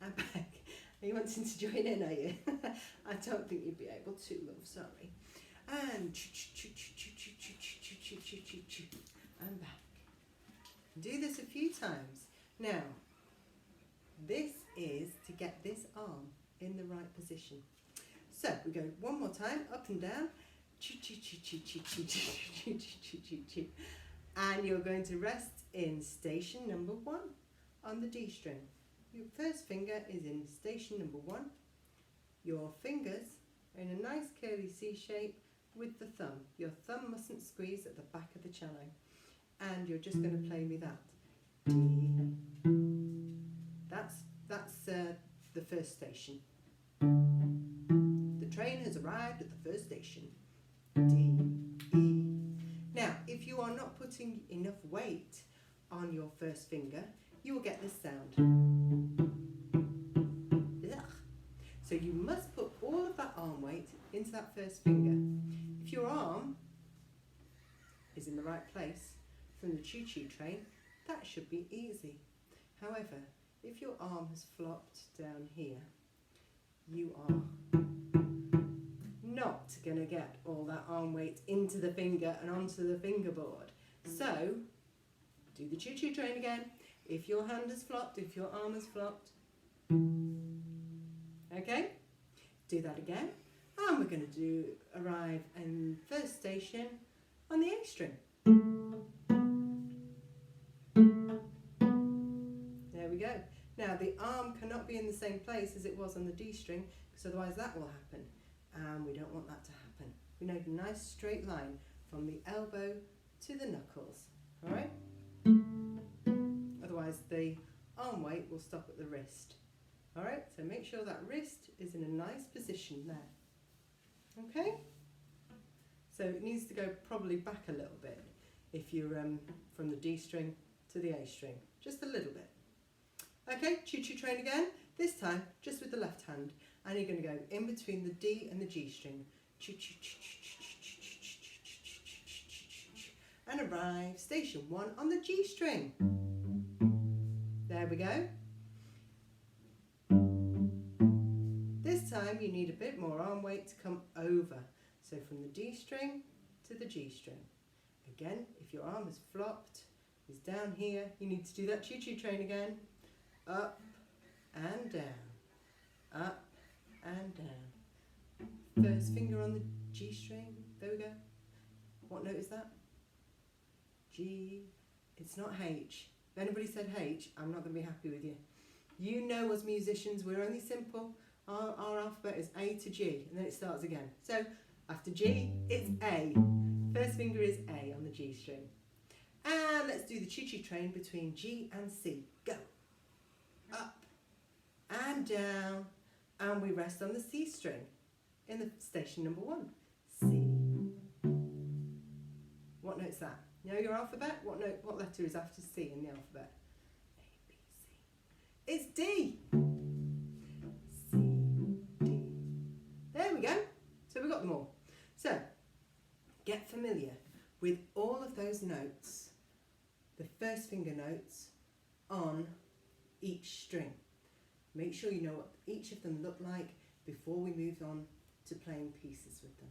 and back. Are you wanting to join in, are you? I don't think you'd be able to, love, sorry. And and back. Do this a few times. Now, this is to get this arm in the right position. So we go one more time, up and down. And you're going to rest in station number 1 on the D string. Your first finger is in station number 1. Your fingers are in a nice curly C shape with the thumb. Your thumb mustn't squeeze at the back of the cello. And you're just going to play me that. D. That's the first station. The train has arrived at the first station. D, E. Now, if you are not putting enough weight on your first finger, you will get this sound. Ugh. So you must put all of that arm weight into that first finger. If your arm is in the right place from the choo-choo train, that should be easy. However, if your arm has flopped down here, you are not going to get all that arm weight into the finger and onto the fingerboard. So, do the choo-choo train again. If your hand has flopped, if your arm has flopped, okay? Do that again. And we're going to arrive in first station on the A string. There we go. Now the arm cannot be in the same place as it was on the D string, because otherwise that will happen. And we don't want that to happen. We need a nice straight line from the elbow to the knuckles. Alright? Otherwise the arm weight will stop at the wrist. Alright, so make sure that wrist is in a nice position there. Okay? So it needs to go probably back a little bit if you're from the D string to the A string. Just a little bit. Okay, choo-choo train again. This time just with the left hand. And you're going to go in between the D and the G string. And arrive station 1 on the G string. There we go. This time you need a bit more arm weight to come over. So from the D string to the G string. Again, if your arm is flopped, is down here, you need to do that choo-choo train again. Up and down. Up and down. First finger on the G string. There we go. What note is that? G. It's not H. If anybody said H, I'm not going to be happy with you. You know, as musicians, we're only simple. Our alphabet is A to G, and then it starts again. So after G, it's A. First finger is A on the G string. And let's do the choo-choo train between G and C. Go. Up and down. And we rest on the C string in the station number 1. C. What note's that? You know your alphabet? What letter is after C in the alphabet? A, B, C. It's D. C, D. There we go. So we've got them all. So, get familiar with all of those notes, the first finger notes on each string. Make sure you know what each of them look like before we move on to playing pieces with them.